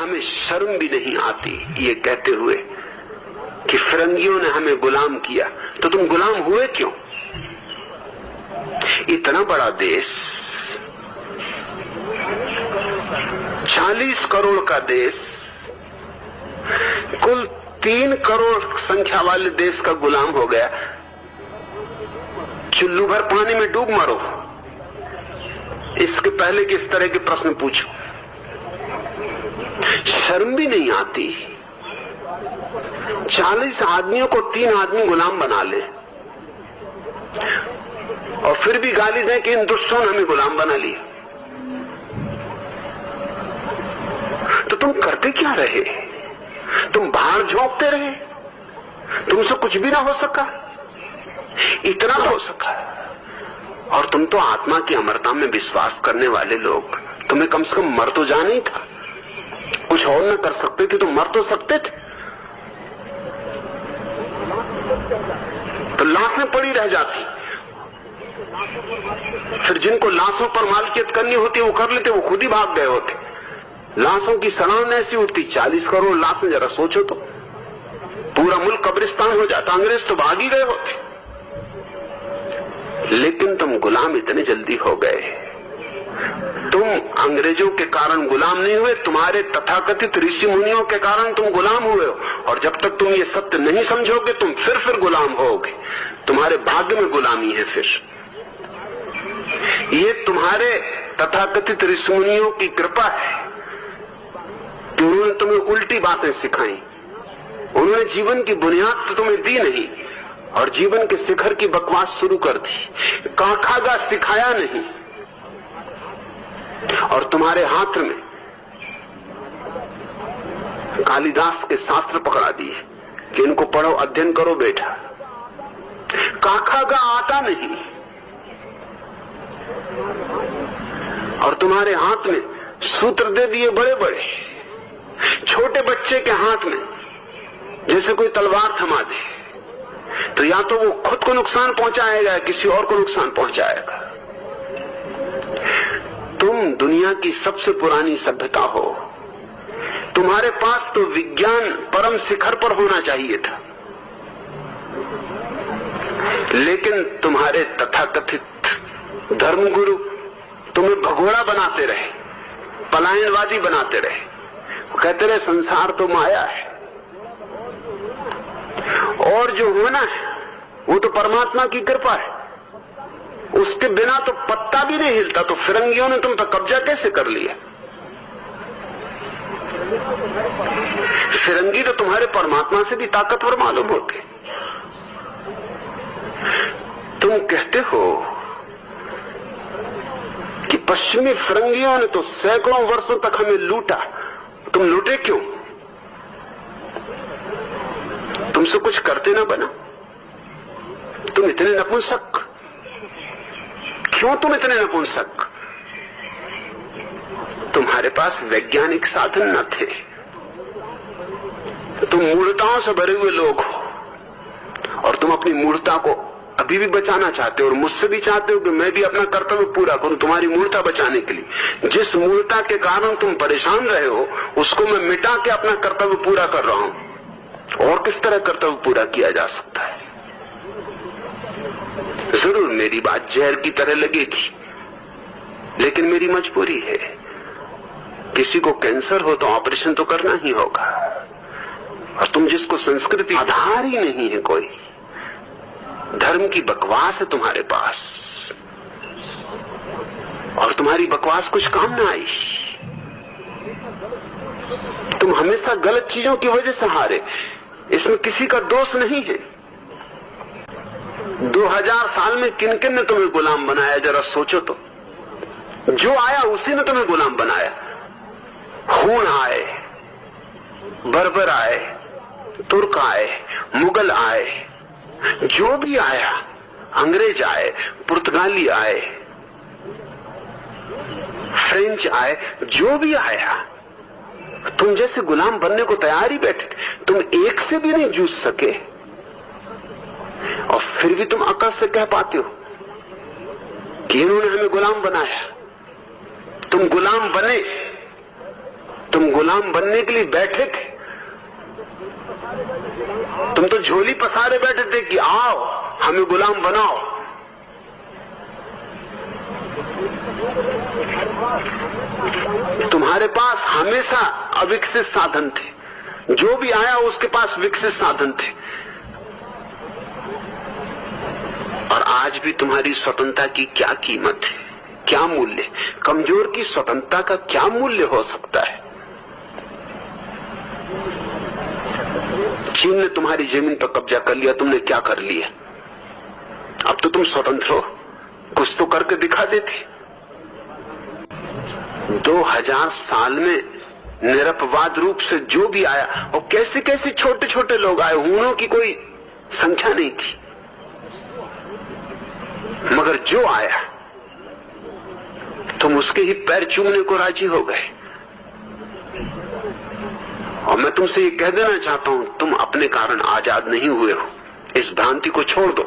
हमें शर्म भी नहीं आती ये कहते हुए कि फिरंगियों ने हमें गुलाम किया। तो तुम गुलाम हुए क्यों? इतना बड़ा देश, 40 करोड़ का देश, कुल 3 करोड़ संख्या वाले देश का गुलाम हो गया। चुल्लू भर पानी में डूब मरो, इसके पहले कि इस तरह के प्रश्न पूछो। शर्म भी नहीं आती? 40 आदमियों को 3 आदमी गुलाम बना ले और फिर भी गाली दें कि इन दुष्टों ने हमें गुलाम बना लिया। तो तुम करते क्या रहे? तुम बाहर झोंकते रहे? तुमसे कुछ भी ना हो सका? इतना हो सका। और तुम तो आत्मा की अमरता में विश्वास करने वाले लोग, तुम्हें कम से कम मर तो जाना ही था। कुछ और न कर सकते थे तो मर तो सकते थे। तो लाशें पड़ी रह जाती, फिर जिनको लाशों पर मालिकियत करनी होती वो कर लेते, वो खुद ही भाग गए होते। लाशों की सड़ान ऐसी उठती, 40 करोड़ लाशें, जरा सोचो तो, पूरा मुल्क कब्रिस्तान हो जाता। अंग्रेज तो भाग ही गए होते। लेकिन तुम गुलाम इतने जल्दी हो गए। तुम अंग्रेजों के कारण गुलाम नहीं हुए, तुम्हारे तथाकथित ऋषि मुनियों के कारण तुम गुलाम हुए हो। और जब तक तुम ये सत्य नहीं समझोगे तुम फिर गुलाम होगे। तुम्हारे भाग्य में गुलामी है। फिर ये तुम्हारे तथाकथित ऋषि मुनियों की कृपा है कि उन्होंने तुम्हें उल्टी बातें सिखाई। उन्होंने जीवन की बुनियाद तो तुम्हें दी नहीं और जीवन के शिखर की बकवास शुरू कर दी। काखागा सिखाया नहीं और तुम्हारे हाथ में कालिदास के शास्त्र पकड़ा दिए कि इनको पढ़ो, अध्ययन करो बेटा। काखागा आता नहीं और तुम्हारे हाथ में सूत्र दे दिए बड़े बड़े, छोटे बच्चे के हाथ में जैसे कोई तलवार थमा दे, तो या तो वो खुद को नुकसान पहुंचाएगा, किसी और को नुकसान पहुंचाएगा। तुम दुनिया की सबसे पुरानी सभ्यता हो। तुम्हारे पास तो विज्ञान परम शिखर पर होना चाहिए था, लेकिन तुम्हारे तथाकथित धर्मगुरु तुम्हें भगोड़ा बनाते रहे, पलायनवादी बनाते रहे। वो कहते रहे संसार तो माया है और जो होना है वो तो परमात्मा की कृपा है, उसके बिना तो पत्ता भी नहीं हिलता। तो फिरंगियों ने तुम पर कब्जा कैसे कर लिया? फिरंगी तो तुम्हारे परमात्मा से भी ताकतवर मालूम होते। तुम कहते हो कि पश्चिमी फिरंगियों ने तो सैकड़ों वर्षों तक हमें लूटा। तुम लूटे क्यों? तुमसे कुछ करते ना बना। तुम इतने नपुंसक क्यों? तुम इतने नपुंसक? तुम्हारे पास वैज्ञानिक साधन न थे। तुम मूढ़ताओं से भरे हुए लोग हो और तुम अपनी मूढ़ता को अभी भी बचाना चाहते हो और मुझसे भी चाहते हो कि मैं भी अपना कर्तव्य पूरा करूं तुम्हारी मूढ़ता बचाने के लिए। जिस मूढ़ता के कारण तुम परेशान रहे हो उसको मैं मिटा के अपना कर्तव्य पूरा कर रहा हूं। और किस तरह कर्तव्य पूरा किया जा सकता है? जरूर मेरी बात जहर की तरह लगेगी, लेकिन मेरी मजबूरी है। किसी को कैंसर हो तो ऑपरेशन तो करना ही होगा। और तुम जिसको संस्कृति आधार ही नहीं है, कोई धर्म की बकवास है तुम्हारे पास, और तुम्हारी बकवास कुछ काम ना आई। तुम हमेशा गलत चीजों की वजह से हारे। इसमें किसी का दोष नहीं है। 2000 साल में किन किन ने तुम्हें गुलाम बनाया, जरा सोचो तो। जो आया उसी ने तुम्हें गुलाम बनाया। खून आए, बर्बर आए, तुर्क आए, मुगल आए, जो भी आया, अंग्रेज आए, पुर्तगाली आए, फ्रेंच आए, जो भी आया, तुम जैसे गुलाम बनने को तैयार ही बैठे। तुम एक से भी नहीं जूझ सके और फिर भी तुम अकल से कह पाते हो कि इन्होंने हमें गुलाम बनाया। तुम गुलाम बने तुम गुलाम बनने के लिए बैठे थे। तुम तो झोली पसारे बैठे थे कि आओ हमें गुलाम बनाओ। तुम्हारे पास हमेशा अविकसित साधन थे, जो भी आया उसके पास विकसित साधन थे। और आज भी तुम्हारी स्वतंत्रता की क्या कीमत है, क्या मूल्य? कमजोर की स्वतंत्रता का क्या मूल्य हो सकता है? चीन ने तुम्हारी जमीन पर कब्जा कर लिया, तुमने क्या कर लिया? अब तो तुम स्वतंत्र हो, कुछ तो करके दिखा देते। 2000 साल में निरपवाद रूप से जो भी आया, और कैसे कैसे छोटे छोटे लोग आए, हूणों की कोई संख्या नहीं थी, मगर जो आया तुम उसके ही पैर चूमने को राजी हो गए। और मैं तुमसे ये कह देना चाहता हूं, तुम अपने कारण आजाद नहीं हुए हो। इस भ्रांति को छोड़ दो।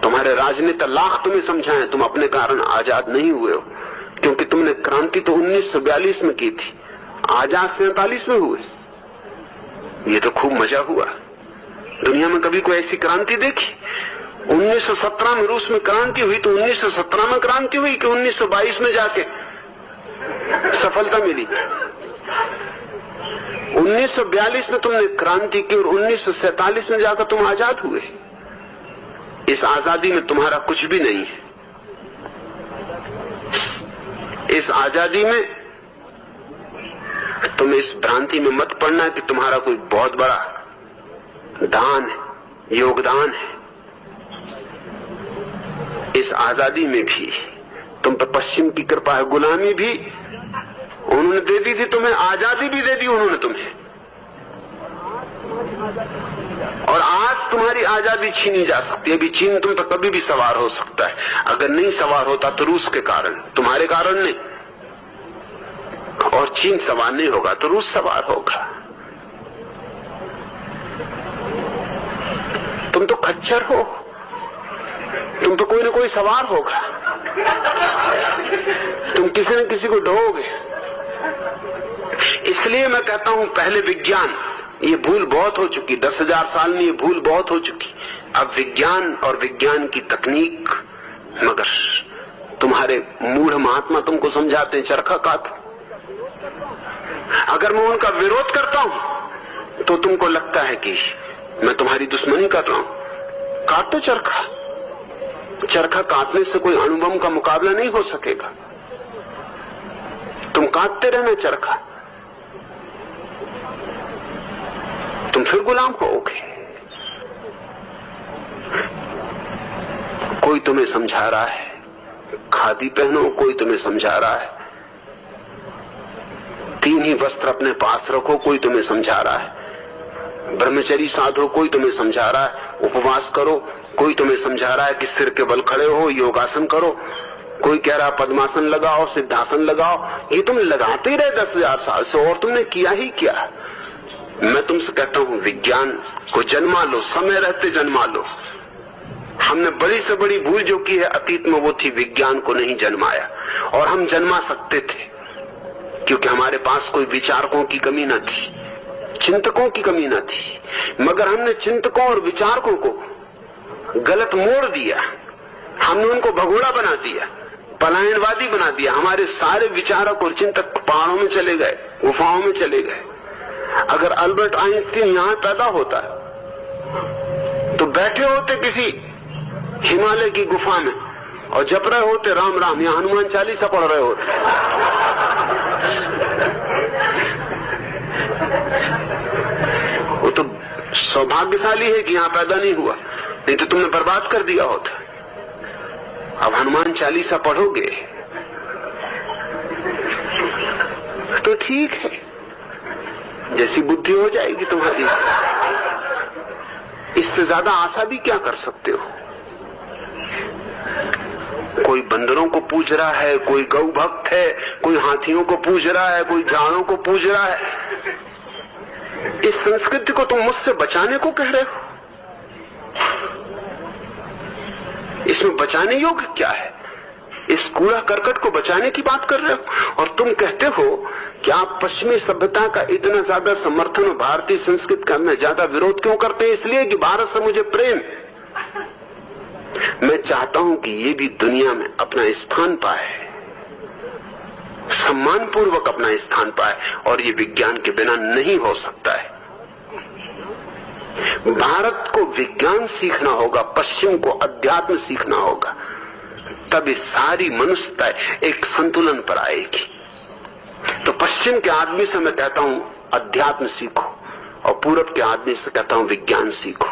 तुम्हारे राजनेता लाख तुम्हें समझाएं, तुम अपने कारण आजाद नहीं हुए हो, क्योंकि तुमने क्रांति तो 1942 में की थी, आजाद 47 में हुए। ये तो खूब मजा हुआ। दुनिया में कभी कोई ऐसी क्रांति देखी? 1917 में रूस में क्रांति हुई तो 1917 में क्रांति हुई कि 1922 में जाके सफलता मिली? 1942 में तुमने क्रांति की और 1947 में जाकर तुम आजाद हुए। इस आजादी में तुम्हारा कुछ भी नहीं है। इस आजादी में तुम इस भ्रांति में मत पड़ना कि तुम्हारा कोई बहुत बड़ा दान है, योगदान है। इस आजादी में भी तुम पर पश्चिम की कृपा है। गुलामी भी उन्होंने दे दी थी तुम्हें, आजादी भी दे दी उन्होंने तुम्हें, और आज तुम्हारी आजादी छीनी जा सकती है। अभी चीन तुम पर कभी भी सवार हो सकता है। अगर नहीं सवार होता तो रूस के कारण, तुम्हारे कारण नहीं। और चीन सवार नहीं होगा तो रूस सवार होगा। तुम तो खच्चर हो, तुम पे कोई ना कोई सवार होगा, तुम किसी न किसी को ढोओगे। इसलिए मैं कहता हूं, पहले विज्ञान, ये भूल बहुत हो चुकी, 10,000 साल में ये भूल बहुत हो चुकी। अब विज्ञान और विज्ञान की तकनीक, मगर तुम्हारे मूढ़ महात्मा तुमको समझाते हैं चरखा काटो। अगर मैं उनका विरोध करता हूं तो तुमको लगता है कि मैं तुम्हारी दुश्मनी कर रहा हूं। काटो चरखा। चरखा काटने से कोई अणुबम का मुकाबला नहीं हो सकेगा। तुम काटते रहना चरखा, तुम फिर गुलाम होगे। कोई तुम्हें समझा रहा है खादी पहनो, कोई तुम्हें समझा रहा है 3 ही वस्त्र अपने पास रखो, कोई तुम्हें समझा रहा है ब्रह्मचर्य साधो, कोई तुम्हें समझा रहा है उपवास करो, कोई तुम्हें समझा रहा है कि सिर के बल खड़े हो, योगासन करो, कोई कह रहा पद्मासन लगाओ, सिद्धासन लगाओ। ये तुम लगाते ही रहे 10,000 साल से, और तुमने किया ही क्या। मैं तुमसे कहता हूं, विज्ञान को जन्मा लो, समय रहते जन्मा लो। हमने बड़ी से बड़ी भूल जो की है अतीत में, वो थी विज्ञान को नहीं जन्माया। और हम जन्मा सकते थे क्योंकि हमारे पास कोई विचारकों की कमी न थी, चिंतकों की कमी न थी, मगर हमने चिंतकों और विचारकों को गलत मोड़ दिया। हमने उनको भगोड़ा बना दिया, पलायनवादी बना दिया। हमारे सारे विचारक और चिंतक पहाड़ों में चले गए, गुफाओं में चले गए। अगर अल्बर्ट आइंस्टीन यहां पैदा होता तो बैठे होते किसी हिमालय की गुफा में और जप रहे होते राम राम, या हनुमान चालीसा पढ़ रहे होते। वो तो सौभाग्यशाली है कि यहां पैदा नहीं हुआ, नहीं तो तुमने बर्बाद कर दिया होता। अब हनुमान चालीसा पढ़ोगे तो ठीक है, जैसी बुद्धि हो जाएगी तुम्हारी। इससे ज्यादा आशा भी क्या कर सकते हो। कोई बंदरों को पूज रहा है, कोई गौ भक्त है, कोई हाथियों को पूज रहा है, कोई जानों को पूज रहा है। इस संस्कृति को तुम मुझसे बचाने को कह रहे हो। इसमें बचाने योग्य क्या है? इस कूड़ा करकट को बचाने की बात कर रहे हो। और तुम कहते हो क्या पश्चिमी सभ्यता का इतना ज्यादा समर्थन और भारतीय संस्कृति का मैं ज्यादा विरोध क्यों करते हैं? इसलिए कि भारत से मुझे प्रेम। मैं चाहता हूं कि ये भी दुनिया में अपना स्थान पाए, सम्मानपूर्वक अपना स्थान पाए, और ये विज्ञान के बिना नहीं हो सकता है। भारत को विज्ञान सीखना होगा, पश्चिम को अध्यात्म सीखना होगा, तभी सारी मनुष्यता एक संतुलन पर आएगी। तो पश्चिम के आदमी से मैं कहता हूं अध्यात्म सीखो, और पूरब के आदमी से कहता हूं विज्ञान सीखो।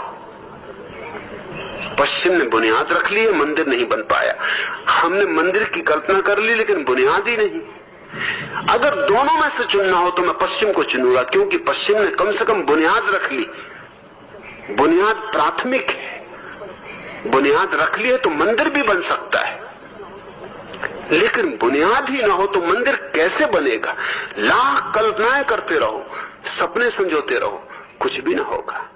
पश्चिम ने बुनियाद रख ली है, मंदिर नहीं बन पाया। हमने मंदिर की कल्पना कर ली, लेकिन बुनियाद ही नहीं। अगर दोनों में से चुनना हो तो मैं पश्चिम को चुनूंगा, क्योंकि पश्चिम ने कम से कम बुनियाद रख ली। बुनियाद प्राथमिक है, बुनियाद रख ली है तो मंदिर भी बन सकता है। लेकिन बुनियाद ही ना हो तो मंदिर कैसे बनेगा? लाख कल्पनाएं करते रहो, सपने संजोते रहो, कुछ भी ना होगा।